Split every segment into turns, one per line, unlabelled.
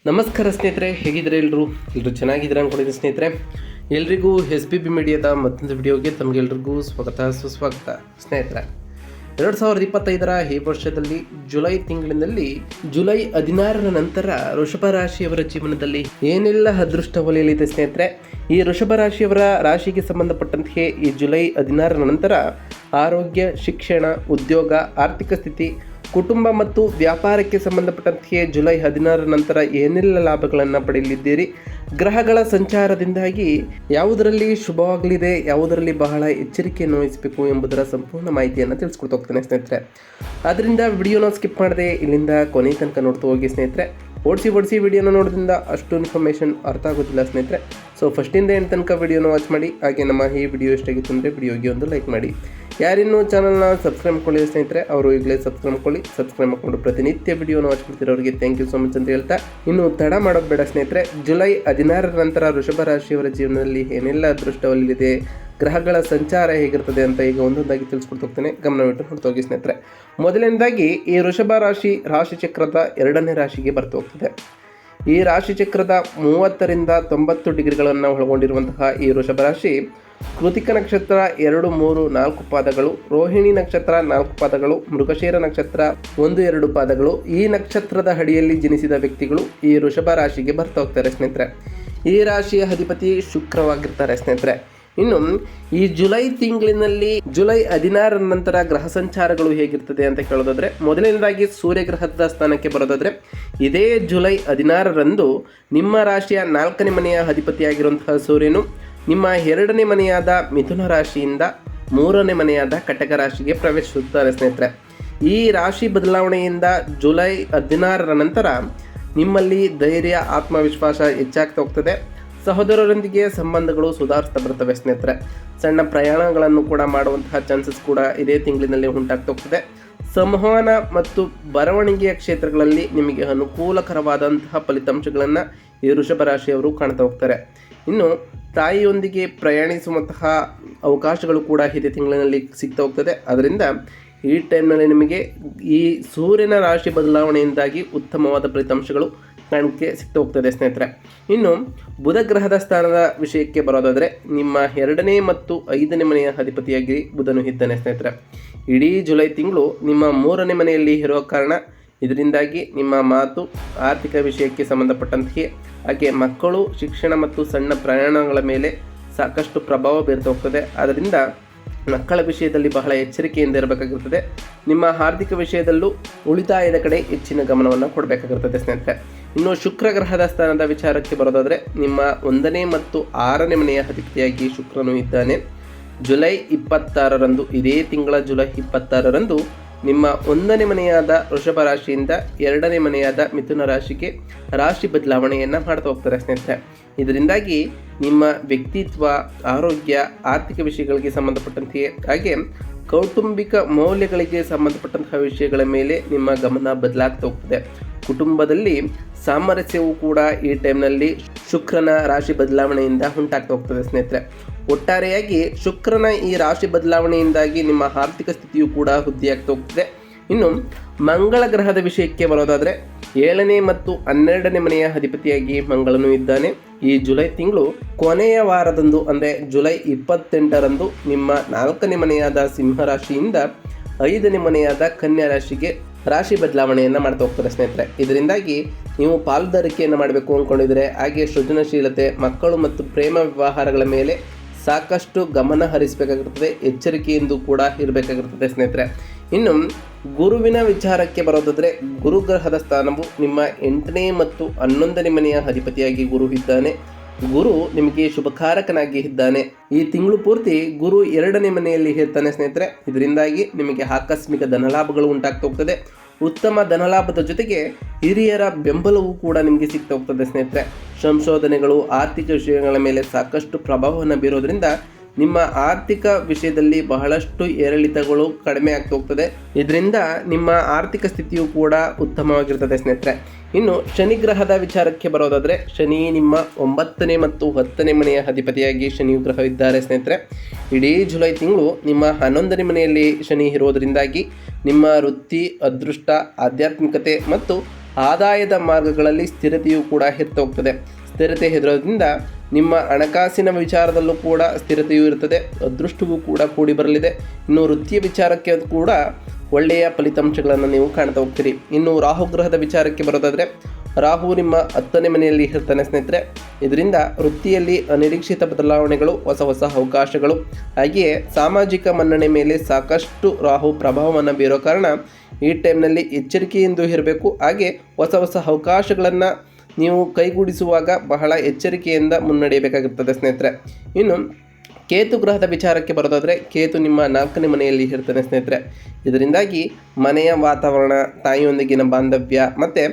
ನಮಸ್ಕಾರ ಸ್ನೇಹಿತರೆ, ಹೇಗಿದ್ರೆ ಎಲ್ಲರೂ ಚೆನ್ನಾಗಿದ್ದೀರಾ ಅಂದ್ಕೊಂಡಿದ್ದೀನಿ ಸ್ನೇಹಿತರೆ. ಎಲ್ರಿಗೂ SBB ಮೀಡಿಯಾದ ಮತ್ತೊಂದು ವಿಡಿಯೋಗೆ ತಮಗೆಲ್ರಿಗೂ ಸ್ವಾಗತ ಸುಸ್ವಾಗತ. ಸ್ನೇಹಿತರೆ, 2025ರ ಈ ವರ್ಷದಲ್ಲಿ ಜುಲೈ ತಿಂಗಳಿನಲ್ಲಿ ಜುಲೈ 16ರ ನಂತರ ವೃಷಭ ರಾಶಿಯವರ ಜೀವನದಲ್ಲಿ ಏನೆಲ್ಲ ಅದೃಷ್ಟ ಒಲಿಯಲಿದೆ ಸ್ನೇಹಿತರೆ. ಈ ವೃಷಭ ರಾಶಿಯವರ ರಾಶಿಗೆ ಸಂಬಂಧಪಟ್ಟಂತೆ ಈ ಜುಲೈ 16ರ ನಂತರ ಆರೋಗ್ಯ, ಶಿಕ್ಷಣ, ಉದ್ಯೋಗ, ಆರ್ಥಿಕ ಸ್ಥಿತಿ, ಕುಟುಂಬ ಮತ್ತು ವ್ಯಾಪಾರಕ್ಕೆ ಸಂಬಂಧಪಟ್ಟಂತೆ ಜುಲೈ 16ರ ನಂತರ ಏನೆಲ್ಲ ಲಾಭಗಳನ್ನು ಪಡೆಯಲಿದ್ದೀರಿ, ಗ್ರಹಗಳ ಸಂಚಾರದಿಂದಾಗಿ ಯಾವುದರಲ್ಲಿ ಶುಭವಾಗಲಿದೆ, ಯಾವುದರಲ್ಲಿ ಬಹಳ ಎಚ್ಚರಿಕೆಯನ್ನು ವಹಿಸಬೇಕು ಎಂಬುದರ ಸಂಪೂರ್ಣ ಮಾಹಿತಿಯನ್ನು ತಿಳಿಸ್ಕೊಡ್ತಾ ಹೋಗ್ತೇನೆ ಸ್ನೇಹಿತರೆ. ಆದ್ದರಿಂದ ವಿಡಿಯೋನ ಸ್ಕಿಪ್ ಮಾಡದೆ ಇಲ್ಲಿಂದ ಕೊನೆ ತನಕ ನೋಡ್ತಾ ಹೋಗಿ ಸ್ನೇಹಿತರೆ. ಓಡಿಸಿ ವಿಡಿಯೋನ ನೋಡೋದ್ರಿಂದ ಅಷ್ಟು ಇನ್ಫಾರ್ಮೇಷನ್ ಅರ್ಥ ಆಗೋದಿಲ್ಲ ಸ್ನೇಹಿತರೆ. ಸೊ ಫಸ್ಟಿಂದ ಏನು ತನಕ ವಿಡಿಯೋನ ವಾಚ್ ಮಾಡಿ. ಹಾಗೆ ನಮ್ಮ ಈ ವಿಡಿಯೋ ಎಷ್ಟಾಗಿತ್ತು ಅಂದರೆ ವಿಡಿಯೋಗೆ ಒಂದು ಲೈಕ್ ಮಾಡಿ. ಯಾರಿನ್ನೂ ಚಾನಲ್ನ ಸಬ್ಸ್ಕ್ರೈಬ್ ಮಾಡ್ಕೊಳ್ಳಿ ಸ್ನೇಹಿತರೆ, ಅವರು ಈಗಲೇ ಸಬ್ಸ್ಕ್ರೈಬ್ ಮಾಡಿಕೊಂಡು ಪ್ರತಿನಿತ್ಯ ವಿಡಿಯೋನ ವಾಚ್ ಮಾಡ್ತಿರೋರಿಗೆ ಥ್ಯಾಂಕ್ ಯು ಸೊ ಮಚ್ ಅಂತ ಹೇಳ್ತಾ, ಇನ್ನು ತಡ ಮಾಡೋದು ಬೇಡ ಸ್ನೇಹಿತರೆ. ಜುಲೈ 16ರ ನಂತರ ವೃಷಭ ರಾಶಿಯವರ ಜೀವನದಲ್ಲಿ ಏನೆಲ್ಲ ಅದೃಷ್ಟವಲ್ಲಿದೆ, ಗ್ರಹಗಳ ಸಂಚಾರ ಹೇಗಿರ್ತದೆ ಅಂತ ಈಗ ಒಂದೊಂದಾಗಿ ತಿಳಿಸ್ಕೊಡ್ತಾ ಹೋಗ್ತೇನೆ. ಗಮನವಿಟ್ಟು ನೋಡ್ತಾ ಹೋಗಿ ಸ್ನೇಹಿತರೆ. ಮೊದಲನೇದಾಗಿ ಈ ವೃಷಭ ರಾಶಿ ಚಕ್ರದ 2ನೇ ರಾಶಿಗೆ ಬರ್ತಾ ಹೋಗ್ತದೆ. ಈ ರಾಶಿ ಚಕ್ರದ 30ರಿಂದ 90 ಡಿಗ್ರಿಗಳನ್ನು ಒಳಗೊಂಡಿರುವಂತಹ ಈ ವೃಷಭ ರಾಶಿ ಕೃತಿಕ ನಕ್ಷತ್ರ 2, 3, 4 ಪಾದಗಳು, ರೋಹಿಣಿ ನಕ್ಷತ್ರ 4 ಪಾದಗಳು, ಮೃಗಶಿರ ನಕ್ಷತ್ರ 1, 2 ಪಾದಗಳು. ಈ ನಕ್ಷತ್ರದ ಅಡಿಯಲ್ಲಿ ಜನಿಸಿದ ವ್ಯಕ್ತಿಗಳು ಈ ವೃಷಭ ರಾಶಿಗೆ ಬರ್ತಾ ಹೋಗ್ತಾರೆ ಸ್ನೇಹಿತರೆ. ಈ ರಾಶಿಯ ಅಧಿಪತಿ ಶುಕ್ರವಾಗಿರ್ತಾರೆ ಸ್ನೇಹಿತರೆ. ಇನ್ನು ಈ ಜುಲೈ ತಿಂಗಳಿನಲ್ಲಿ ಜುಲೈ 16ರ ನಂತರ ಗ್ರಹ ಸಂಚಾರಗಳು ಹೇಗಿರ್ತದೆ ಅಂತ ಕೇಳೋದಾದ್ರೆ, ಮೊದಲನೇದಾಗಿ ಸೂರ್ಯಗ್ರಹದ ಸ್ಥಾನಕ್ಕೆ ಬರೋದಾದ್ರೆ, ಇದೇ ಜುಲೈ 16ರಂದು ನಿಮ್ಮ ರಾಶಿಯ 4ನೇ ಮನೆಯ ಅಧಿಪತಿಯಾಗಿರುವಂತಹ ಸೂರ್ಯನು ನಿಮ್ಮ 2ನೇ ಮನೆಯಾದ ಮಿಥುನ ರಾಶಿಯಿಂದ 3ನೇ ಮನೆಯಾದ ಕಟಕ ರಾಶಿಗೆ ಪ್ರವೇಶಿಸುತ್ತಾರೆ ಸ್ನೇಹಿತರೆ. ಈ ರಾಶಿ ಬದಲಾವಣೆಯಿಂದ ಜುಲೈ 16ರ ನಂತರ ನಿಮ್ಮಲ್ಲಿ ಧೈರ್ಯ, ಆತ್ಮವಿಶ್ವಾಸ ಹೆಚ್ಚಾಗ್ತಾ ಹೋಗ್ತದೆ. ಸಹೋದರರೊಂದಿಗೆ ಸಂಬಂಧಗಳು ಸುಧಾರಿಸ್ತಾ ಬರ್ತವೆ ಸ್ನೇಹಿತರೆ. ಸಣ್ಣ ಪ್ರಯಾಣಗಳನ್ನು ಕೂಡ ಮಾಡುವಂತಹ ಚಾನ್ಸಸ್ ಕೂಡ ಇದೇ ತಿಂಗಳಿನಲ್ಲಿ ಉಂಟಾಗ್ತಾ ಹೋಗ್ತದೆ. ಸಂವಹನ ಮತ್ತು ಬರವಣಿಗೆಯ ಕ್ಷೇತ್ರಗಳಲ್ಲಿ ನಿಮಗೆ ಅನುಕೂಲಕರವಾದಂತಹ ಫಲಿತಾಂಶಗಳನ್ನು ಈ ವೃಷಭ ರಾಶಿಯವರು ಕಾಣ್ತಾ ಹೋಗ್ತಾರೆ. ಇನ್ನು ತಾಯಿಯೊಂದಿಗೆ ಪ್ರಯಾಣಿಸುವಂತಹ ಅವಕಾಶಗಳು ಕೂಡ ಇದೇ ತಿಂಗಳಿನಲ್ಲಿ ಸಿಗ್ತಾ ಹೋಗ್ತದೆ. ಅದರಿಂದ ಈ ಟೈಮ್ನಲ್ಲಿ ನಿಮಗೆ ಈ ಸೂರ್ಯನ ರಾಶಿ ಬದಲಾವಣೆಯಿಂದಾಗಿ ಉತ್ತಮವಾದ ಫಲಿತಾಂಶಗಳು ಕಾಣಕ್ಕೆ ಸಿಗ್ತಾ ಹೋಗ್ತದೆ ಸ್ನೇಹಿತರೆ. ಇನ್ನು ಬುಧ ಗ್ರಹದ ಸ್ಥಾನದ ವಿಷಯಕ್ಕೆ ಬರೋದಾದರೆ, ನಿಮ್ಮ 2ನೇ ಮತ್ತು 5ನೇ ಮನೆಯ ಅಧಿಪತಿಯಾಗಿ ಬುಧನು ಇದ್ದಾನೆ ಸ್ನೇಹಿತರೆ. ಇಡೀ ಜುಲೈ ತಿಂಗಳು ನಿಮ್ಮ 3ನೇ ಮನೆಯಲ್ಲಿ ಇರುವ ಕಾರಣ ಇದರಿಂದಾಗಿ ನಿಮ್ಮ ಮಾತು, ಆರ್ಥಿಕ ವಿಷಯಕ್ಕೆ ಸಂಬಂಧಪಟ್ಟಂತೆಯೇ ಹಾಗೆ ಮಕ್ಕಳು, ಶಿಕ್ಷಣ ಮತ್ತು ಸಣ್ಣ ಪ್ರಯಾಣಗಳ ಮೇಲೆ ಸಾಕಷ್ಟು ಪ್ರಭಾವ ಬೀರ್ತಾ ಹೋಗ್ತದೆ. ಆದ್ದರಿಂದ ಮಕ್ಕಳ ವಿಷಯದಲ್ಲಿ ಬಹಳ ಎಚ್ಚರಿಕೆಯಿಂದ ಇರಬೇಕಾಗಿರ್ತದೆ. ನಿಮ್ಮ ಆರ್ಥಿಕ ವಿಷಯದಲ್ಲೂ ಉಳಿತಾಯದ ಕಡೆ ಹೆಚ್ಚಿನ ಗಮನವನ್ನು ಕೊಡಬೇಕಾಗಿರ್ತದೆ ಸ್ನೇಹಿತರೆ. ಇನ್ನು ಶುಕ್ರ ಗ್ರಹದ ಸ್ಥಾನದ ವಿಚಾರಕ್ಕೆ ಬರೋದಾದರೆ, ನಿಮ್ಮ 1ನೇ ಮತ್ತು 6ನೇ ಮನೆಯ ಅಧಿಪತಿಯಾಗಿ ಶುಕ್ರನು ಇದ್ದಾನೆ. ಜುಲೈ 26ರಂದು, ಇದೇ ತಿಂಗಳ ಜುಲೈ 26ರಂದು ನಿಮ್ಮ 1ನೇ ಮನೆಯಾದ ವೃಷಭ ರಾಶಿಯಿಂದ 2ನೇ ಮನೆಯಾದ ಮಿಥುನ ರಾಶಿಗೆ ರಾಶಿ ಬದಲಾವಣೆಯನ್ನು ಮಾಡ್ತಾ ಹೋಗ್ತಾರೆ ಸ್ನೇಹಿತರೆ. ಇದರಿಂದಾಗಿ ನಿಮ್ಮ ವ್ಯಕ್ತಿತ್ವ, ಆರೋಗ್ಯ, ಆರ್ಥಿಕ ವಿಷಯಗಳಿಗೆ ಸಂಬಂಧಪಟ್ಟಂತೆಯೇ ಹಾಗೆ ಕೌಟುಂಬಿಕ ಮೌಲ್ಯಗಳಿಗೆ ಸಂಬಂಧಪಟ್ಟಂತಹ ವಿಷಯಗಳ ಮೇಲೆ ನಿಮ್ಮ ಗಮನ ಬದಲಾಗ್ತಾ ಹೋಗ್ತದೆ. ಕುಟುಂಬದಲ್ಲಿ ಸಾಮರಸ್ಯವು ಕೂಡ ಈ ಟೈಮ್ನಲ್ಲಿ ಶುಕ್ರನ ರಾಶಿ ಬದಲಾವಣೆಯಿಂದ ಉಂಟಾಗ್ತಾ ಹೋಗ್ತದೆ ಸ್ನೇಹಿತರೆ. ಒಟ್ಟಾರೆಯಾಗಿ ಶುಕ್ರನ ಈ ರಾಶಿ ಬದಲಾವಣೆಯಿಂದಾಗಿ ನಿಮ್ಮ ಆರ್ಥಿಕ ಸ್ಥಿತಿಯು ಕೂಡ ವೃದ್ಧಿಯಾಗ್ತಾ ಹೋಗ್ತದೆ. ಇನ್ನು ಮಂಗಳ ಗ್ರಹದ ವಿಷಯಕ್ಕೆ ಬರೋದಾದರೆ, 7ನೇ ಮತ್ತು 12ನೇ ಮನೆಯ ಅಧಿಪತಿಯಾಗಿ ಮಂಗಳನು ಇದ್ದಾನೆ. ಈ ಜುಲೈ ತಿಂಗಳು ಕೊನೆಯ ವಾರದಂದು ಅಂದರೆ ಜುಲೈ 28ರಂದು ನಿಮ್ಮ 4ನೇ ಮನೆಯಾದ ಸಿಂಹ ರಾಶಿಯಿಂದ 5ನೇ ಮನೆಯಾದ ಕನ್ಯಾ ರಾಶಿಗೆ ರಾಶಿ ಬದಲಾವಣೆಯನ್ನು ಮಾಡ್ತಾ ಹೋಗ್ತಾರೆ ಸ್ನೇಹಿತರೆ. ಇದರಿಂದಾಗಿ ನೀವು ಪಾಲುದಾರಿಕೆಯನ್ನು ಮಾಡಬೇಕು ಅಂದ್ಕೊಂಡಿದ್ರೆ, ಹಾಗೆ ಸೃಜನಶೀಲತೆ, ಮಕ್ಕಳು ಮತ್ತು ಪ್ರೇಮ ವ್ಯವಹಾರಗಳ ಮೇಲೆ ಸಾಕಷ್ಟು ಗಮನ ಹರಿಸಬೇಕಾಗಿರ್ತದೆ. ಎಚ್ಚರಿಕೆಯಿಂದ ಕೂಡ ಇರಬೇಕಾಗಿರ್ತದೆ ಸ್ನೇಹಿತರೆ. ಇನ್ನು ಗುರುವಿನ ವಿಚಾರಕ್ಕೆ ಬರೋದಾದರೆ, ಗುರುಗ್ರಹದ ಸ್ಥಾನವು ನಿಮ್ಮ 8ನೇ ಮತ್ತು 11ನೇ ಮನೆಯ ಅಧಿಪತಿಯಾಗಿ ಗುರು ಇದ್ದಾನೆ. ಗುರು ನಿಮಗೆ ಶುಭಕಾರಕನಾಗಿ ಇದ್ದಾನೆ. ಈ ತಿಂಗಳು ಪೂರ್ತಿ ಗುರು 2ನೇ ಮನೆಯಲ್ಲಿ ಇರ್ತಾನೆ ಸ್ನೇಹಿತರೆ. ಇದರಿಂದಾಗಿ ನಿಮಗೆ ಆಕಸ್ಮಿಕ ಧನಲಾಭಗಳು ಉಂಟಾಗ್ತಾ ಹೋಗ್ತದೆ. ಉತ್ತಮ ಧನಲಾಭದ ಜೊತೆಗೆ ಹಿರಿಯರ ಬೆಂಬಲವೂ ಕೂಡ ನಿಮಗೆ ಸಿಗ್ತಾ ಹೋಗ್ತದೆ ಸ್ನೇಹಿತರೆ. ಸಂಶೋಧನೆಗಳು, ಆರ್ಥಿಕ ವಿಷಯಗಳ ಮೇಲೆ ಸಾಕಷ್ಟು ಪ್ರಭಾವವನ್ನು ಬೀರೋದ್ರಿಂದ ನಿಮ್ಮ ಆರ್ಥಿಕ ವಿಷಯದಲ್ಲಿ ಬಹಳಷ್ಟು ಏರಿಳಿತಗಳು ಕಡಿಮೆ ಆಗ್ತಾ ಹೋಗ್ತದೆ. ಇದರಿಂದ ನಿಮ್ಮ ಆರ್ಥಿಕ ಸ್ಥಿತಿಯು ಕೂಡ ಉತ್ತಮವಾಗಿರ್ತದೆ ಸ್ನೇಹಿತರೆ. ಇನ್ನು ಶನಿ ಗ್ರಹದ ವಿಚಾರಕ್ಕೆ ಬರೋದಾದರೆ, ಶನಿ ನಿಮ್ಮ 9ನೇ ಮತ್ತು 10ನೇ ಮನೆಯ ಅಧಿಪತಿಯಾಗಿ ಶನಿ ಗ್ರಹ ಇದ್ದಾರೆ ಸ್ನೇಹಿತರೆ. ಇಡೀ ಜುಲೈ ತಿಂಗಳು ನಿಮ್ಮ 11ನೇ ಮನೆಯಲ್ಲಿ ಶನಿ ಇರೋದರಿಂದಾಗಿ ನಿಮ್ಮ ವೃತ್ತಿ, ಅದೃಷ್ಟ, ಆಧ್ಯಾತ್ಮಿಕತೆ ಮತ್ತು ಆದಾಯದ ಮಾರ್ಗಗಳಲ್ಲಿ ಸ್ಥಿರತೆಯೂ ಕೂಡ ಹೆಚ್ಚು ಹೋಗ್ತದೆ. ಸ್ಥಿರತೆ ಇರೋದ್ರಿಂದ ನಿಮ್ಮ ಹಣಕಾಸಿನ ವಿಚಾರದಲ್ಲೂ ಕೂಡ ಸ್ಥಿರತೆಯೂ ಇರ್ತದೆ. ಅದೃಷ್ಟವೂ ಕೂಡ ಕೂಡಿ ಬರಲಿದೆ. ಇನ್ನು ವೃತ್ತಿಯ ವಿಚಾರಕ್ಕೆ ಕೂಡ ಒಳ್ಳೆಯ ಫಲಿತಾಂಶಗಳನ್ನು ನೀವು ಕಾಣ್ತಾ ಹೋಗ್ತೀರಿ. ಇನ್ನು ರಾಹುಗ್ರಹದ ವಿಚಾರಕ್ಕೆ ಬರೋದಾದರೆ, ರಾಹು ನಿಮ್ಮ 10ನೇ ಮನೆಯಲ್ಲಿ ಇರ್ತಾನೆ ಸ್ನೇಹಿತರೆ. ಇದರಿಂದ ವೃತ್ತಿಯಲ್ಲಿ ಅನಿರೀಕ್ಷಿತ ಬದಲಾವಣೆಗಳು, ಹೊಸ ಹೊಸ ಅವಕಾಶಗಳು, ಹಾಗೆಯೇ ಸಾಮಾಜಿಕ ಮನ್ನಣೆ ಮೇಲೆ ಸಾಕಷ್ಟು ರಾಹು ಪ್ರಭಾವವನ್ನು ಬೀರೋ ಕಾರಣ ಈ ಟೈಮ್ನಲ್ಲಿ ಎಚ್ಚರಿಕೆಯಿಂದ ಇರಬೇಕು. ಹಾಗೆ ಹೊಸ ಹೊಸ ಅವಕಾಶಗಳನ್ನು ನೀವು ಕೈಗೂಡಿಸುವಾಗ ಬಹಳ ಎಚ್ಚರಿಕೆಯಿಂದ ಮುನ್ನಡೆಯಬೇಕಾಗಿರ್ತದೆ ಸ್ನೇಹಿತರೆ. ಇನ್ನು ಕೇತು ಗ್ರಹದ ವಿಚಾರಕ್ಕೆ ಬರೋದಾದರೆ, ಕೇತು ನಿಮ್ಮ 4ನೇ ಮನೆಯಲ್ಲಿ ಇರ್ತಾನೆ ಸ್ನೇಹಿತರೆ. ಇದರಿಂದಾಗಿ ಮನೆಯ ವಾತಾವರಣ, ತಾಯಿಯೊಂದಿಗಿನ ಬಾಂಧವ್ಯ ಮತ್ತು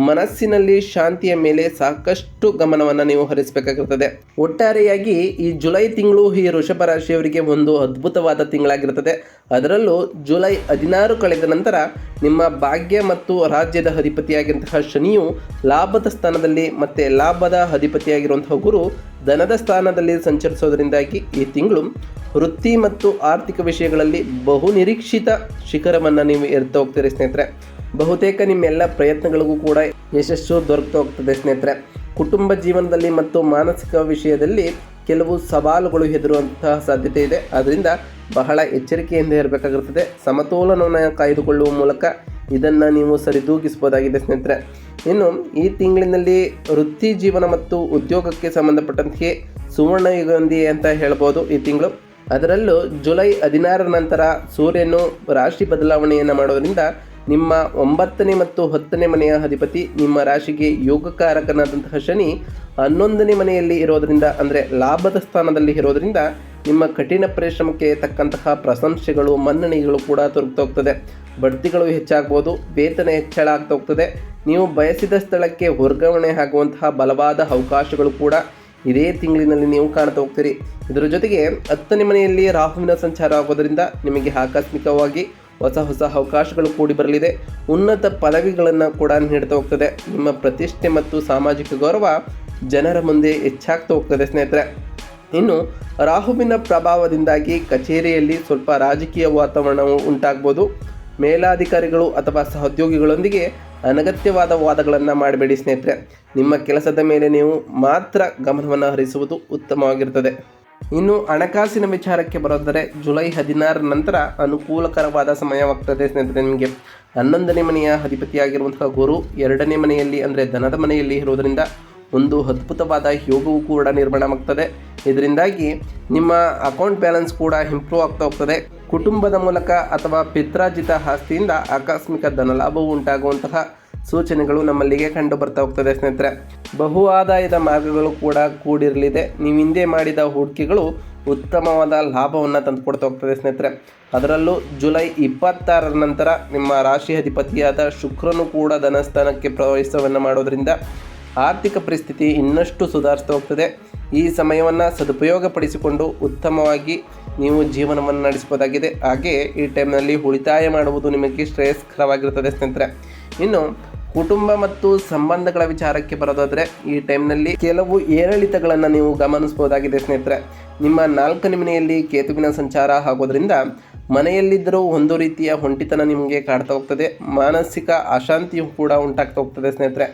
ಮನಸ್ಸಿನಲ್ಲಿ ಶಾಂತಿಯ ಮೇಲೆ ಸಾಕಷ್ಟು ಗಮನವನ್ನು ನೀವು ಹರಿಸಬೇಕಾಗಿರ್ತದೆ. ಒಟ್ಟಾರೆಯಾಗಿ ಈ ಜುಲೈ ತಿಂಗಳು ಈ ವೃಷಭ ರಾಶಿಯವರಿಗೆ ಒಂದು ಅದ್ಭುತವಾದ ತಿಂಗಳಾಗಿರುತ್ತದೆ. ಅದರಲ್ಲೂ ಜುಲೈ 16 ಕಳೆದ ನಂತರ ನಿಮ್ಮ ಭಾಗ್ಯ ಮತ್ತು ರಾಜ್ಯದ ಅಧಿಪತಿಯಾಗಿರುವಂತಹ ಶನಿಯು ಲಾಭದ ಸ್ಥಾನದಲ್ಲಿ ಮತ್ತು ಲಾಭದ ಅಧಿಪತಿಯಾಗಿರುವಂತಹ ಗುರು ಧನದ ಸ್ಥಾನದಲ್ಲಿ ಸಂಚರಿಸೋದರಿಂದಾಗಿ ಈ ತಿಂಗಳು ವೃತ್ತಿ ಮತ್ತು ಆರ್ಥಿಕ ವಿಷಯಗಳಲ್ಲಿ ಬಹು ನಿರೀಕ್ಷಿತ ಶಿಖರವನ್ನು ನೀವು ಏರ್ತಾ ಹೋಗ್ತೀರಿ ಸ್ನೇಹಿತರೆ. ಬಹುತೇಕ ನಿಮ್ಮೆಲ್ಲ ಪ್ರಯತ್ನಗಳಿಗೂ ಕೂಡ ಯಶಸ್ಸು ದೊರಕ್ತಾ ಹೋಗ್ತದೆ ಸ್ನೇಹಿತರೆ. ಕುಟುಂಬ ಜೀವನದಲ್ಲಿ ಮತ್ತು ಮಾನಸಿಕ ವಿಷಯದಲ್ಲಿ ಕೆಲವು ಸವಾಲುಗಳು ಎದುರುವಂತಹ ಸಾಧ್ಯತೆ ಇದೆ. ಆದ್ದರಿಂದ ಬಹಳ ಎಚ್ಚರಿಕೆಯಿಂದ ಇರಬೇಕಾಗಿರ್ತದೆ. ಸಮತೋಲನವನ್ನು ಕಾಯ್ದುಕೊಳ್ಳುವ ಮೂಲಕ ಇದನ್ನು ನೀವು ಸರಿದೂಗಿಸಬಹುದಾಗಿದೆ ಸ್ನೇಹಿತರೆ. ಇನ್ನು ಈ ತಿಂಗಳಿನಲ್ಲಿ ವೃತ್ತಿ ಜೀವನ ಮತ್ತು ಉದ್ಯೋಗಕ್ಕೆ ಸಂಬಂಧಪಟ್ಟಂತೆ ಸುವರ್ಣ ಯುಗಾಂದಿ ಅಂತ ಹೇಳ್ಬೋದು ಈ ತಿಂಗಳು. ಅದರಲ್ಲೂ ಜುಲೈ 16 ನಂತರ ಸೂರ್ಯನು ರಾಶಿ ಬದಲಾವಣೆಯನ್ನು ಮಾಡೋದರಿಂದ ನಿಮ್ಮ 9ನೇ ಮತ್ತು 10ನೇ ಮನೆಯ ಅಧಿಪತಿ ನಿಮ್ಮ ರಾಶಿಗೆ ಯೋಗಕಾರಕನಾದಂತಹ ಶನಿ 11ನೇ ಮನೆಯಲ್ಲಿ ಇರೋದರಿಂದ, ಅಂದರೆ ಲಾಭದ ಸ್ಥಾನದಲ್ಲಿ ಇರೋದರಿಂದ ನಿಮ್ಮ ಕಠಿಣ ಪರಿಶ್ರಮಕ್ಕೆ ತಕ್ಕಂತಹ ಪ್ರಶಂಸೆಗಳು, ಮನ್ನಣೆಗಳು ಕೂಡ ದೊರಕ್ತಾ ಹೋಗ್ತದೆ. ಬಡ್ತಿಗಳು ಹೆಚ್ಚಾಗ್ಬೋದು, ವೇತನ ಹೆಚ್ಚಳ ಆಗ್ತಾ ಹೋಗ್ತದೆ. ನೀವು ಬಯಸಿದ ಸ್ಥಳಕ್ಕೆ ವರ್ಗಾವಣೆ ಆಗುವಂತಹ ಬಲವಾದ ಅವಕಾಶಗಳು ಕೂಡ ಇದೇ ತಿಂಗಳಿನಲ್ಲಿ ನೀವು ಕಾಣ್ತಾ ಹೋಗ್ತೀರಿ. ಇದರ ಜೊತೆಗೆ 10ನೇ ಮನೆಯಲ್ಲಿ ರಾಹುವಿನ ಸಂಚಾರ ಆಗೋದರಿಂದ ನಿಮಗೆ ಆಕಸ್ಮಿಕವಾಗಿ ಹೊಸ ಹೊಸ ಅವಕಾಶಗಳು ಕೂಡಿ ಬರಲಿದೆ. ಉನ್ನತ ಪದವಿಗಳನ್ನು ಕೂಡ ನೀಡ್ತಾ ಹೋಗ್ತದೆ. ನಿಮ್ಮ ಪ್ರತಿಷ್ಠೆ ಮತ್ತು ಸಾಮಾಜಿಕ ಗೌರವ ಜನರ ಮುಂದೆ ಹೆಚ್ಚಾಗ್ತಾ ಹೋಗ್ತದೆ ಸ್ನೇಹಿತರೆ. ಇನ್ನು ರಾಹುವಿನ ಪ್ರಭಾವದಿಂದಾಗಿ ಕಚೇರಿಯಲ್ಲಿ ಸ್ವಲ್ಪ ರಾಜಕೀಯ ವಾತಾವರಣವು ಉಂಟಾಗ್ಬೋದು. ಮೇಲಾಧಿಕಾರಿಗಳು ಅಥವಾ ಸಹೋದ್ಯೋಗಿಗಳೊಂದಿಗೆ ಅನಗತ್ಯವಾದ ವಾದಗಳನ್ನು ಮಾಡಬೇಡಿ ಸ್ನೇಹಿತರೆ. ನಿಮ್ಮ ಕೆಲಸದ ಮೇಲೆ ನೀವು ಮಾತ್ರ ಗಮನವನ್ನು ಹರಿಸುವುದು ಉತ್ತಮವಾಗಿರ್ತದೆ. ಇನ್ನು ಹಣಕಾಸಿನ ವಿಚಾರಕ್ಕೆ ಬರೋದರೆ, ಜುಲೈ 16 ನಂತರ ಅನುಕೂಲಕರವಾದ ಸಮಯವಾಗ್ತದೆ ಸ್ನೇಹಿತರೆ. ನಿಮಗೆ 11ನೇ ಮನೆಯ ಅಧಿಪತಿಯಾಗಿರುವಂತಹ ಗುರು 2ನೇ ಮನೆಯಲ್ಲಿ, ಅಂದರೆ ಧನದ ಮನೆಯಲ್ಲಿ ಇರೋದರಿಂದ ಒಂದು ಅದ್ಭುತವಾದ ಯೋಗವೂ ಕೂಡ ನಿರ್ಮಾಣವಾಗ್ತದೆ. ಇದರಿಂದಾಗಿ ನಿಮ್ಮ ಅಕೌಂಟ್ ಬ್ಯಾಲೆನ್ಸ್ ಕೂಡ ಇಂಪ್ರೂವ್ ಆಗ್ತಾ ಹೋಗ್ತದೆ. ಕುಟುಂಬದ ಮೂಲಕ ಅಥವಾ ಪಿತ್ರಾರ್ಜಿತ ಆಸ್ತಿಯಿಂದ ಆಕಸ್ಮಿಕ ಧನಲಾಭವು ಉಂಟಾಗುವಂತಹ ಸೂಚನೆಗಳು ನಮ್ಮಲ್ಲಿಗೆ ಕಂಡು ಬರ್ತಾ ಹೋಗ್ತದೆ ಸ್ನೇಹಿತರೆ. ಬಹು ಆದಾಯದ ಮಾರ್ಗಗಳು ಕೂಡ ಕೂಡಿರಲಿದೆ. ನೀವು ಹಿಂದೆ ಮಾಡಿದ ಹೂಡಿಕೆಗಳು ಉತ್ತಮವಾದ ಲಾಭವನ್ನು ತಂದುಕೊಡ್ತಾ ಹೋಗ್ತದೆ ಸ್ನೇಹಿತರೆ. ಅದರಲ್ಲೂ ಜುಲೈ 26 ನಂತರ ನಿಮ್ಮ ರಾಶಿ ಅಧಿಪತಿಯಾದ ಶುಕ್ರನು ಕೂಡ ಧನಸ್ಥಾನಕ್ಕೆ ಪ್ರವೇಶವನ್ನು ಮಾಡೋದರಿಂದ ಆರ್ಥಿಕ ಪರಿಸ್ಥಿತಿ ಇನ್ನಷ್ಟು ಸುಧಾರಿಸ್ತಾ ಹೋಗ್ತದೆ. ಈ ಸಮಯವನ್ನು ಸದುಪಯೋಗಪಡಿಸಿಕೊಂಡು ಉತ್ತಮವಾಗಿ ನೀವು ಜೀವನವನ್ನು ನಡೆಸಬಹುದಾಗಿದೆ. ಹಾಗೆ ಈ ಟೈಮ್ನಲ್ಲಿ ಉಳಿತಾಯ ಮಾಡುವುದು ನಿಮಗೆ ಶ್ರೇಯಸ್ಕರವಾಗಿರುತ್ತದೆ ಸ್ನೇಹಿತರೆ. ಇನ್ನು ಕುಟುಂಬ ಮತ್ತು ಸಂಬಂಧಗಳ ವಿಚಾರಕ್ಕೆ ಬರೋದಾದರೆ, ಈ ಟೈಮ್ನಲ್ಲಿ ಕೆಲವು ಏರಿಳಿತಗಳನ್ನು ನೀವು ಗಮನಿಸಬಹುದಾಗಿದೆ ಸ್ನೇಹಿತರೆ. ನಿಮ್ಮ 4ನೇ ಮನೆಯಲ್ಲಿ ಕೇತುವಿನ ಸಂಚಾರ ಆಗೋದ್ರಿಂದ ಮನೆಯಲ್ಲಿದ್ದರೂ ಒಂದು ರೀತಿಯ ಹೊಂಟಿತನ ನಿಮಗೆ ಕಾಡ್ತಾ ಹೋಗ್ತದೆ. ಮಾನಸಿಕ ಅಶಾಂತಿಯು ಕೂಡ ಉಂಟಾಗ್ತಾ ಹೋಗ್ತದೆ ಸ್ನೇಹಿತರೆ.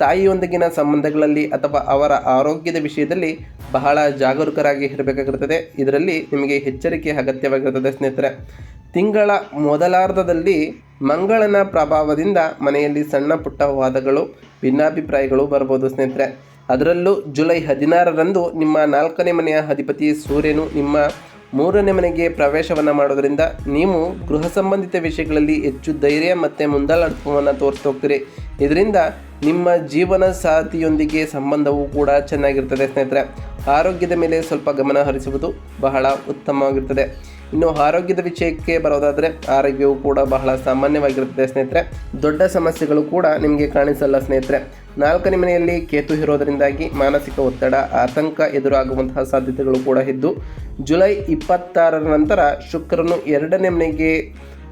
ತಾಯಿಯೊಂದಿಗಿನ ಸಂಬಂಧಗಳಲ್ಲಿ ಅಥವಾ ಅವರ ಆರೋಗ್ಯದ ವಿಷಯದಲ್ಲಿ ಬಹಳ ಜಾಗರೂಕರಾಗಿ ಇರಬೇಕಾಗಿರುತ್ತದೆ. ಇದರಲ್ಲಿ ನಿಮಗೆ ಎಚ್ಚರಿಕೆ ಅಗತ್ಯವಾಗಿರುತ್ತದೆ ಸ್ನೇಹಿತರೆ. ತಿಂಗಳ ಮೊದಲಾರ್ಧದಲ್ಲಿ ಮಂಗಳನ ಪ್ರಭಾವದಿಂದ ಮನೆಯಲ್ಲಿ ಸಣ್ಣ ಪುಟ್ಟ ವಾದಗಳು, ಭಿನ್ನಾಭಿಪ್ರಾಯಗಳು ಬರ್ಬೋದು ಸ್ನೇಹಿತರೆ. ಅದರಲ್ಲೂ ಜುಲೈ 16ರಂದು ನಿಮ್ಮ 4ನೇ ಮನೆಯ ಅಧಿಪತಿ ಸೂರ್ಯನು ನಿಮ್ಮ 3ನೇ ಮನೆಗೆ ಪ್ರವೇಶವನ್ನು ಮಾಡೋದರಿಂದ ನೀವು ಗೃಹ ಸಂಬಂಧಿತ ವಿಷಯಗಳಲ್ಲಿ ಹೆಚ್ಚು ಧೈರ್ಯ ಮತ್ತು ಮುಂದಾಳತ್ವವನ್ನು ತೋರಿಸ್ತಾ ಹೋಗ್ತೀರಿ. ಇದರಿಂದ ನಿಮ್ಮ ಜೀವನ ಸಾಥಿಯೊಂದಿಗೆ ಸಂಬಂಧವೂ ಕೂಡ ಚೆನ್ನಾಗಿರ್ತದೆ ಸ್ನೇಹಿತರೆ. ಆರೋಗ್ಯದ ಮೇಲೆ ಸ್ವಲ್ಪ ಗಮನ ಹರಿಸುವುದು ಬಹಳ ಉತ್ತಮವಾಗಿರ್ತದೆ. ಇನ್ನು ಆರೋಗ್ಯದ ವಿಷಯಕ್ಕೆ ಬರೋದಾದರೆ, ಆರೋಗ್ಯವು ಕೂಡ ಬಹಳ ಸಾಮಾನ್ಯವಾಗಿರುತ್ತದೆ ಸ್ನೇಹಿತರೆ. ದೊಡ್ಡ ಸಮಸ್ಯೆಗಳು ಕೂಡ ನಿಮಗೆ ಕಾಣಿಸಲ್ಲ ಸ್ನೇಹಿತರೆ. 4ನೇ ಮನೆಯಲ್ಲಿ ಕೇತು ಇರೋದರಿಂದಾಗಿ ಮಾನಸಿಕ ಒತ್ತಡ, ಆತಂಕ ಎದುರಾಗುವಂತಹ ಸಾಧ್ಯತೆಗಳು ಕೂಡ ಇದ್ದು, ಜುಲೈ 26 ನಂತರ ಶುಕ್ರನು 2ನೇ ಮನೆಗೆ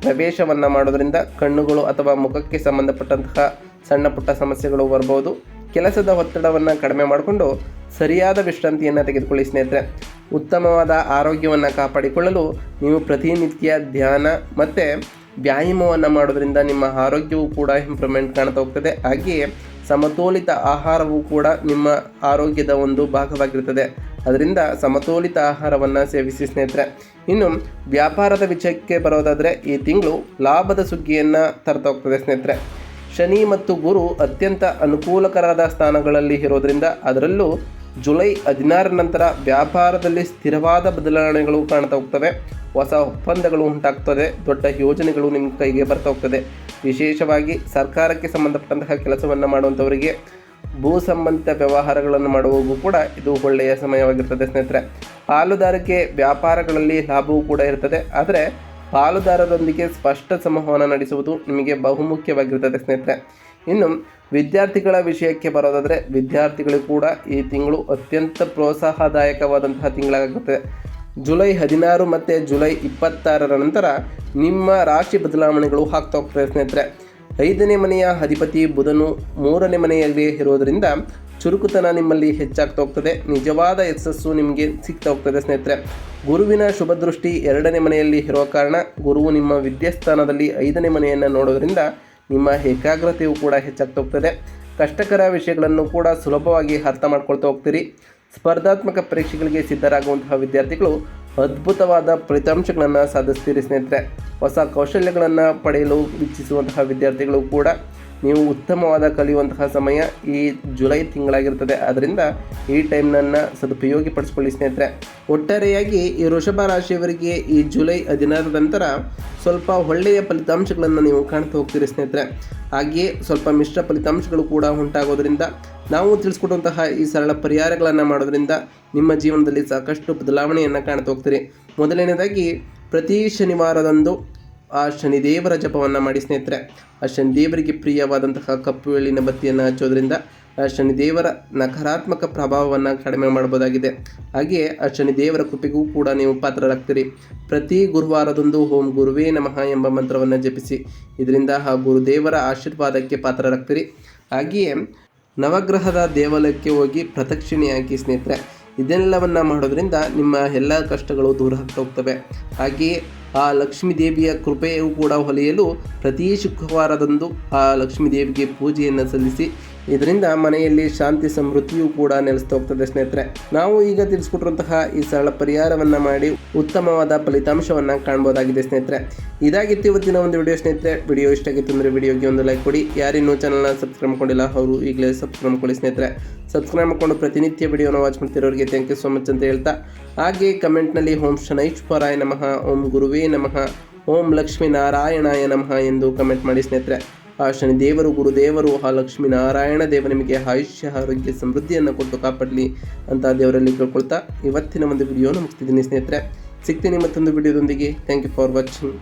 ಪ್ರವೇಶವನ್ನು ಮಾಡೋದರಿಂದ ಕಣ್ಣುಗಳು ಅಥವಾ ಮುಖಕ್ಕೆ ಸಂಬಂಧಪಟ್ಟಂತಹ ಸಣ್ಣ ಪುಟ್ಟ ಸಮಸ್ಯೆಗಳು ಬರ್ಬೋದು. ಕೆಲಸದ ಒತ್ತಡವನ್ನು ಕಡಿಮೆ ಮಾಡಿಕೊಂಡು ಸರಿಯಾದ ವಿಶ್ರಾಂತಿಯನ್ನು ತೆಗೆದುಕೊಳ್ಳಿ ಸ್ನೇಹಿತರೆ. ಉತ್ತಮವಾದ ಆರೋಗ್ಯವನ್ನು ಕಾಪಾಡಿಕೊಳ್ಳಲು ನೀವು ಪ್ರತಿನಿತ್ಯ ಧ್ಯಾನ ಮತ್ತು ವ್ಯಾಯಾಮವನ್ನು ಮಾಡೋದ್ರಿಂದ ನಿಮ್ಮ ಆರೋಗ್ಯವು ಕೂಡ ಇಂಪ್ರೂವ್ಮೆಂಟ್ ಕಾಣ್ತಾ ಹೋಗ್ತದೆ. ಹಾಗೆಯೇ ಸಮತೋಲಿತ ಆಹಾರವು ಕೂಡ ನಿಮ್ಮ ಆರೋಗ್ಯದ ಒಂದು ಭಾಗವಾಗಿರ್ತದೆ. ಅದರಿಂದ ಸಮತೋಲಿತ ಆಹಾರವನ್ನು ಸೇವಿಸಿ ಸ್ನೇಹಿತರೆ. ಇನ್ನು ವ್ಯಾಪಾರದ ವಿಷಯಕ್ಕೆ ಬರೋದಾದರೆ ಈ ತಿಂಗಳು ಲಾಭದ ಸುಗ್ಗಿಯನ್ನು ತರ್ತಾ ಹೋಗ್ತದೆ ಸ್ನೇಹಿತರೆ. ಶನಿ ಮತ್ತು ಗುರು ಅತ್ಯಂತ ಅನುಕೂಲಕರವಾದ ಸ್ಥಾನಗಳಲ್ಲಿ ಇರೋದರಿಂದ, ಅದರಲ್ಲೂ ಜುಲೈ 16 ನಂತರ ವ್ಯಾಪಾರದಲ್ಲಿ ಸ್ಥಿರವಾದ ಬದಲಾವಣೆಗಳು ಕಾಣ್ತಾ ಹೋಗ್ತವೆ. ಹೊಸ ಒಪ್ಪಂದಗಳು ಉಂಟಾಗ್ತದೆ. ದೊಡ್ಡ ಯೋಜನೆಗಳು ನಿಮ್ಮ ಕೈಗೆ ಬರ್ತಾ ಹೋಗ್ತದೆ. ವಿಶೇಷವಾಗಿ ಸರ್ಕಾರಕ್ಕೆ ಸಂಬಂಧಪಟ್ಟಂತಹ ಕೆಲಸವನ್ನು ಮಾಡುವಂಥವರಿಗೆ ಭೂ ಸಂಬಂಧಿತ ವ್ಯವಹಾರಗಳನ್ನು ಮಾಡುವವರಿಗೂ ಕೂಡ ಇದು ಒಳ್ಳೆಯ ಸಮಯವಾಗಿರ್ತದೆ ಸ್ನೇಹಿತರೆ. ಪಾಲುದಾರಿಕೆ ವ್ಯಾಪಾರಗಳಲ್ಲಿ ಲಾಭವೂ ಕೂಡ ಇರ್ತದೆ. ಆದರೆ ಪಾಲುದಾರರೊಂದಿಗೆ ಸ್ಪಷ್ಟ ಸಂವಹನ ನಡೆಸುವುದು ನಿಮಗೆ ಬಹುಮುಖ್ಯವಾಗಿರ್ತದೆ ಸ್ನೇಹಿತರೆ. ಇನ್ನು ವಿದ್ಯಾರ್ಥಿಗಳ ವಿಷಯಕ್ಕೆ ಬರೋದಾದರೆ ವಿದ್ಯಾರ್ಥಿಗಳು ಕೂಡ ಈ ತಿಂಗಳು ಅತ್ಯಂತ ಪ್ರೋತ್ಸಾಹದಾಯಕವಾದಂತಹ ತಿಂಗಳಾಗುತ್ತೆ. ಜುಲೈ 16 ಮತ್ತು ಜುಲೈ 26 ನಂತರ ನಿಮ್ಮ ರಾಶಿ ಬದಲಾವಣೆಗಳು ಆಗ್ತಾ ಹೋಗ್ತದೆ ಸ್ನೇಹಿತರೆ. 5ನೇ ಮನೆಯ ಅಧಿಪತಿ ಬುಧನು 3ನೇ ಮನೆಯಲ್ಲಿ ಇರೋದರಿಂದ ಚುರುಕುತನ ನಿಮ್ಮಲ್ಲಿ ಹೆಚ್ಚಾಗ್ತಾ ಹೋಗ್ತದೆ. ನಿಜವಾದ ಯಶಸ್ಸು ನಿಮಗೆ ಸಿಗ್ತಾ ಹೋಗ್ತದೆ ಸ್ನೇಹಿತರೆ. ಗುರುವಿನ ಶುಭ ದೃಷ್ಟಿ 2ನೇ ಮನೆಯಲ್ಲಿ ಇರುವ ಕಾರಣ ಗುರುವು ನಿಮ್ಮ ವಿದ್ಯಾಸ್ಥಾನದಲ್ಲಿ 5ನೇ ಮನೆಯನ್ನು ನೋಡೋದ್ರಿಂದ ನಿಮ್ಮ ಏಕಾಗ್ರತೆಯು ಕೂಡ ಹೆಚ್ಚಾಗ್ತಾ ಹೋಗ್ತದೆ. ಕಷ್ಟಕರ ವಿಷಯಗಳನ್ನು ಕೂಡ ಸುಲಭವಾಗಿ ಅರ್ಥ ಮಾಡ್ಕೊಳ್ತಾ ಹೋಗ್ತೀರಿ. ಸ್ಪರ್ಧಾತ್ಮಕ ಪರೀಕ್ಷೆಗಳಿಗೆ ಸಿದ್ಧರಾಗುವಂತಹ ವಿದ್ಯಾರ್ಥಿಗಳು ಅದ್ಭುತವಾದ ಫಲಿತಾಂಶಗಳನ್ನು ಸಾಧಿಸ್ತೀರಿ ಸ್ನೇಹಿತರೆ. ಹೊಸ ಕೌಶಲ್ಯಗಳನ್ನು ಪಡೆಯಲು ಇಚ್ಛಿಸುವಂತಹ ವಿದ್ಯಾರ್ಥಿಗಳು ಕೂಡ ನೀವು ಉತ್ತಮವಾದ ಕಲಿಯುವಂತಹ ಸಮಯ ಈ ಜುಲೈ ತಿಂಗಳಾಗಿರ್ತದೆ. ಆದ್ದರಿಂದ ಈ ಟೈಮ್ನನ್ನು ಸದುಪಯೋಗಪಡಿಸ್ಕೊಳ್ಳಿ ಸ್ನೇಹಿತರೆ. ಒಟ್ಟಾರೆಯಾಗಿ ಈ ವೃಷಭ ರಾಶಿಯವರಿಗೆ ಈ ಜುಲೈ 16 ನಂತರ ಸ್ವಲ್ಪ ಒಳ್ಳೆಯ ಫಲಿತಾಂಶಗಳನ್ನು ನೀವು ಕಾಣ್ತಾ ಹೋಗ್ತೀರಿ ಸ್ನೇಹಿತರೆ. ಹಾಗೆಯೇ ಸ್ವಲ್ಪ ಮಿಶ್ರ ಫಲಿತಾಂಶಗಳು ಕೂಡ ಉಂಟಾಗೋದ್ರಿಂದ ನಾವು ತಿಳಿಸ್ಕೊಡುವಂತಹ ಈ ಸರಳ ಪರಿಹಾರಗಳನ್ನು ಮಾಡೋದ್ರಿಂದ ನಿಮ್ಮ ಜೀವನದಲ್ಲಿ ಸಾಕಷ್ಟು ಬದಲಾವಣೆಯನ್ನು ಕಾಣ್ತಾ ಹೋಗ್ತೀರಿ. ಮೊದಲನೇದಾಗಿ ಪ್ರತಿ ಶನಿವಾರದಂದು ಆ ಶನಿದೇವರ ಜಪವನ್ನು ಮಾಡಿ ಸ್ನೇಹಿತರೆ. ಆ ಶನಿದೇವರಿಗೆ ಪ್ರಿಯವಾದಂತಹ ಕಪ್ಪು ಎಳ್ಳಿನ ಬತ್ತಿಯನ್ನು ಹಚ್ಚೋದ್ರಿಂದ ಆ ಶನಿದೇವರ ನಕಾರಾತ್ಮಕ ಪ್ರಭಾವವನ್ನು ಕಡಿಮೆ ಮಾಡ್ಬೋದಾಗಿದೆ. ಹಾಗೆಯೇ ಆ ಶನಿದೇವರ ಕೃಪೆಗೂ ಕೂಡ ನೀವು ಪಾತ್ರರಾಗ್ತೀರಿ. ಪ್ರತಿ ಗುರುವಾರದಂದು ಓಂ ಗುರುವೇ ನಮಃ ಎಂಬ ಮಂತ್ರವನ್ನು ಜಪಿಸಿ. ಇದರಿಂದ ಆ ಗುರುದೇವರ ಆಶೀರ್ವಾದಕ್ಕೆ ಪಾತ್ರರಾಗ್ತೀರಿ. ಹಾಗೆಯೇ ನವಗ್ರಹದ ದೇವಾಲಯಕ್ಕೆ ಹೋಗಿ ಪ್ರದಕ್ಷಿಣೆ ಹಾಕಿ ಸ್ನೇಹಿತರೆ. ಇದೆಲ್ಲವನ್ನು ಮಾಡೋದ್ರಿಂದ ನಿಮ್ಮ ಎಲ್ಲ ಕಷ್ಟಗಳು ದೂರ ಆಗ್ತಾ ಹೋಗ್ತವೆ. ಹಾಗೆಯೇ ಆ ಲಕ್ಷ್ಮೀ ದೇವಿಯ ಕೃಪೆಯೂ ಕೂಡ ಹೊಲಿಯಲು ಪ್ರತಿ ಶುಕ್ರವಾರದಂದು ಆ ಲಕ್ಷ್ಮೀ ದೇವಿಗೆ ಪೂಜೆಯನ್ನು ಸಲ್ಲಿಸಿ. ಇದರಿಂದ ಮನೆಯಲ್ಲಿ ಶಾಂತಿ ಸಮೃದ್ಧಿಯೂ ಕೂಡ ನೆಲೆಸ್ತಾ ಹೋಗ್ತದೆ ಸ್ನೇಹಿತರೆ. ನಾವು ಈಗ ತಿಳಿಸ್ಕೊಟ್ಟಿರುವಂತಹ ಈ ಸರಳ ಪರಿಹಾರವನ್ನು ಮಾಡಿ ಉತ್ತಮವಾದ ಫಲಿತಾಂಶವನ್ನು ಕಾಣ್ಬೋದಾಗಿದೆ ಸ್ನೇಹಿತರೆ. ಇದಾಗಿತ್ತು ಇವತ್ತಿನ ಒಂದು ವಿಡಿಯೋ ಸ್ನೇಹಿತರೆ. ವಿಡಿಯೋ ಇಷ್ಟ ಆಗಿತ್ತು ಅಂದರೆ ವಿಡಿಯೋಗೆ ಒಂದು ಲೈಕ್ ಕೊಡಿ. ಯಾರಿನ್ನೂ ಚಾನಲ್ನ ಸಬ್ಸ್ಕ್ರೈಬ್ ಮಾಡಿಲ್ಲ ಅವರು ಈಗಲೇ ಸಬ್ಸ್ಕ್ರೈಬ್ ಮಾಡ್ಕೊಳ್ಳಿ ಸ್ನೇಹಿತರೆ. ಸಬ್ಸ್ಕ್ರೈಬ್ ಮಾಡಿಕೊಂಡು ಪ್ರತಿನಿತ್ಯ ವಿಡಿಯೋನ ವಾಚ್ ಮಾಡ್ತಿರೋರಿಗೆ ಥ್ಯಾಂಕ್ ಯು ಸೋ ಮಚ್ ಅಂತ ಹೇಳ್ತಾ, ಹಾಗೆ ಕಮೆಂಟ್ನಲ್ಲಿ ಓಂ ಶನೈಶ್ವರಾಯ ನಮಃ, ಓಂ ಗುರುವೇ ನಮಃ, ಓಂ ಲಕ್ಷ್ಮೀನಾರಾಯಣಾಯ ನಮಃ ಎಂದು ಕಮೆಂಟ್ ಮಾಡಿ ಸ್ನೇಹಿತರೆ. ಆ ಶನಿದೇವರು ಗುರುದೇವರು ಆ ಲಕ್ಷ್ಮೀನಾರಾಯಣ ದೇವ ನಿಮಗೆ ಆಯುಷ್ಯ ಆರೋಗ್ಯ ಸಮೃದ್ಧಿಯನ್ನು ಕೊಟ್ಟು ಕಾಪಾಡಲಿ ಅಂತ ದೇವರಲ್ಲಿ ಕೇಳ್ಕೊಳ್ತಾ ಇವತ್ತಿನ ಒಂದು ವಿಡಿಯೋನ ಮುಗಿಸ್ತಿದ್ದೀನಿ ಸ್ನೇಹಿತರೆ. ಸಿಗ್ತೀನಿ ಮತ್ತೊಂದು ವಿಡಿಯೋದೊಂದಿಗೆ. Thank you for watching.